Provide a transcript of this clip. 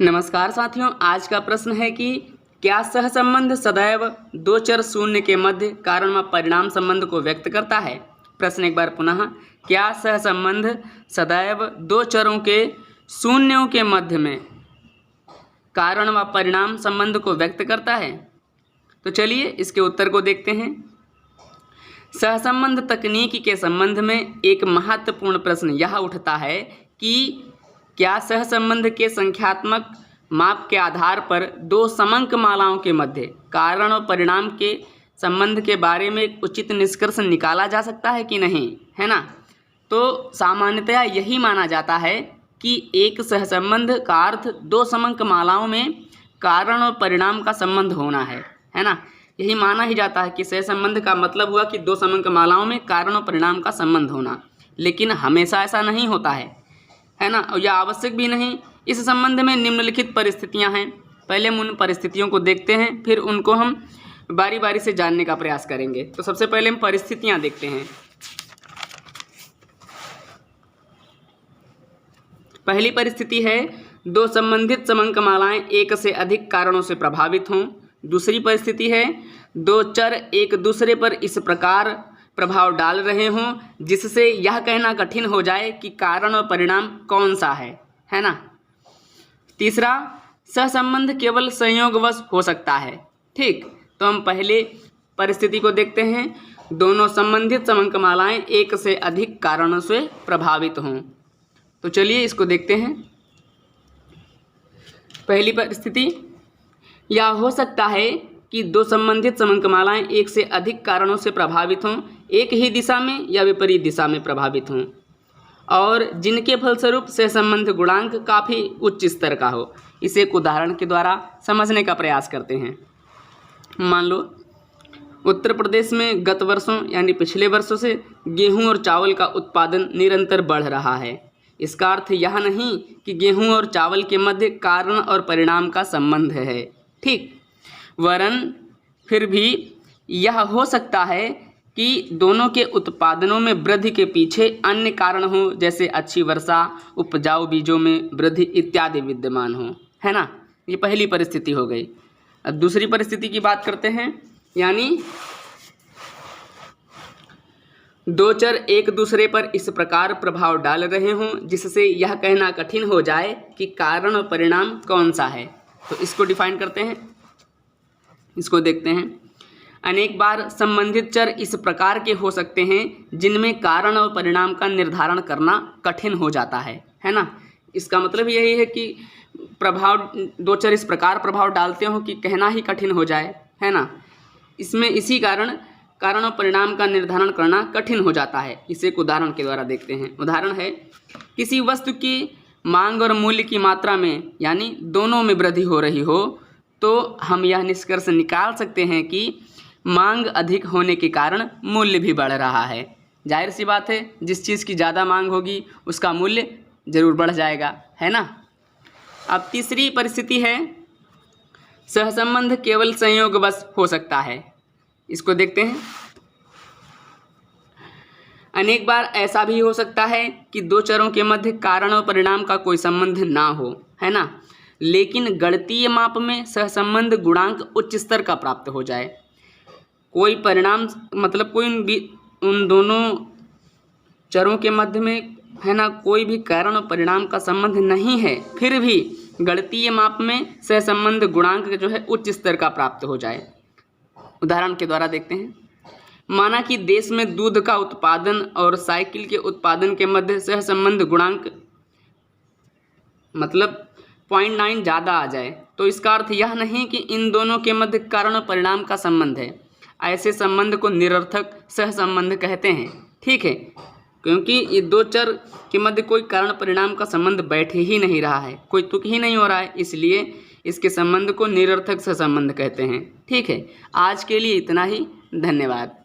नमस्कार साथियों, आज का प्रश्न है कि क्या सहसंबंध सदैव दो चर शून्य के मध्य कारण व परिणाम संबंध को व्यक्त करता है। प्रश्न एक बार पुनः, क्या सहसंबंध सदैव दो चरों के शून्यों के मध्य में कारण व परिणाम संबंध को व्यक्त करता है। तो चलिए इसके उत्तर को देखते हैं। सहसंबंध तकनीक के संबंध में एक महत्वपूर्ण प्रश्न यह उठता है कि क्या सहसंबंध के संख्यात्मक माप के आधार पर दो समंक मालाओं के मध्य कारण और परिणाम के संबंध के बारे में एक उचित निष्कर्ष निकाला जा सकता है कि नहीं, है ना। तो सामान्यतया यही माना जाता है कि एक सहसंबंध का अर्थ दो समंक मालाओं में कारण और परिणाम का संबंध होना है ना। यही माना ही जाता है कि सहसंबंध का मतलब हुआ कि दो समंक मालाओं में कारण और परिणाम का संबंध होना, लेकिन हमेशा ऐसा नहीं होता है ना, और यह आवश्यक भी नहीं। इस संबंध में निम्नलिखित परिस्थितियां हैं। पहले हम उन परिस्थितियों को देखते हैं, फिर उनको हम बारी बारी से जानने का प्रयास करेंगे। तो सबसे पहले हम परिस्थितियां देखते हैं। पहली परिस्थिति है दो संबंधित समंक मालाएं एक से अधिक कारणों से प्रभावित हों। दूसरी परिस्थिति है दो चर एक दूसरे पर इस प्रकार प्रभाव डाल रहे हों जिससे यह कहना कठिन हो जाए कि कारण और परिणाम कौन सा है ना। तीसरा, सहसंबंध केवल संयोगवश हो सकता है। ठीक, तो हम पहले परिस्थिति को देखते हैं, दोनों संबंधित समंक मालाएं एक से अधिक कारणों से प्रभावित हों। तो चलिए इसको देखते हैं। पहली परिस्थिति, यह हो सकता है कि दो संबंधित समंक मालाएं एक से अधिक कारणों से प्रभावित हों, एक ही दिशा में या विपरीत दिशा में प्रभावित हों, और जिनके फलस्वरूप सहसंबंध गुणांक काफ़ी उच्च स्तर का हो। इसे एक उदाहरण के द्वारा समझने का प्रयास करते हैं। मान लो उत्तर प्रदेश में गत वर्षों यानी पिछले वर्षों से गेहूं और चावल का उत्पादन निरंतर बढ़ रहा है। इसका अर्थ यह नहीं कि गेहूं और चावल के मध्य कारण और परिणाम का संबंध है, ठीक, वरन फिर भी यह हो सकता है कि दोनों के उत्पादनों में वृद्धि के पीछे अन्य कारण हों, जैसे अच्छी वर्षा, उपजाऊ बीजों में वृद्धि इत्यादि विद्यमान हों, है ना। ये पहली परिस्थिति हो गई। अब दूसरी परिस्थिति की बात करते हैं, यानी दो चर एक दूसरे पर इस प्रकार प्रभाव डाल रहे हों जिससे यह कहना कठिन हो जाए कि कारण और परिणाम कौन सा है। तो इसको डिफाइन करते हैं, इसको देखते हैं। अनेक बार संबंधित चर इस प्रकार के हो सकते हैं जिनमें कारण और परिणाम का निर्धारण करना कठिन हो जाता है ना। इसका मतलब यही है कि प्रभाव दो चर इस प्रकार प्रभाव डालते हो कि कहना ही कठिन हो जाए, है ना। इसमें इसी कारण और परिणाम का निर्धारण करना कठिन हो जाता है। इसे एक उदाहरण के द्वारा देखते हैं। उदाहरण है, किसी वस्तु की मांग और मूल्य की मात्रा में यानी दोनों में वृद्धि हो रही हो तो हम यह निष्कर्ष निकाल सकते हैं कि मांग अधिक होने के कारण मूल्य भी बढ़ रहा है। जाहिर सी बात है, जिस चीज़ की ज़्यादा मांग होगी उसका मूल्य ज़रूर बढ़ जाएगा, है ना। अब तीसरी परिस्थिति है, सहसंबंध केवल संयोगवश हो सकता है। इसको देखते हैं। अनेक बार ऐसा भी हो सकता है कि दो चरों के मध्य कारण और परिणाम का कोई संबंध ना हो, है ना, लेकिन गणितीय माप में सहसंबंध गुणांक उच्च स्तर का प्राप्त हो जाए। कोई परिणाम मतलब कोई उन दोनों चरों के मध्य में, है ना, कोई भी कारण और परिणाम का संबंध नहीं है, फिर भी गणितीय माप में सहसंबंध गुणांक जो है उच्च स्तर का प्राप्त हो जाए। उदाहरण के द्वारा देखते हैं। माना कि देश में दूध का उत्पादन और साइकिल के उत्पादन के मध्य सहसंबंध गुणांक मतलब 0.9 ज़्यादा आ जाए, तो इसका अर्थ यह नहीं कि इन दोनों के मध्य कारण और परिणाम का संबंध है। ऐसे संबंध को निरर्थक सहसंबंध कहते हैं, ठीक है, क्योंकि ये दो चर के मध्य कोई कारण परिणाम का संबंध बैठ ही नहीं रहा है, कोई तुक ही नहीं हो रहा है, इसलिए इसके संबंध को निरर्थक सहसंबंध कहते हैं, ठीक है। आज के लिए इतना ही, धन्यवाद।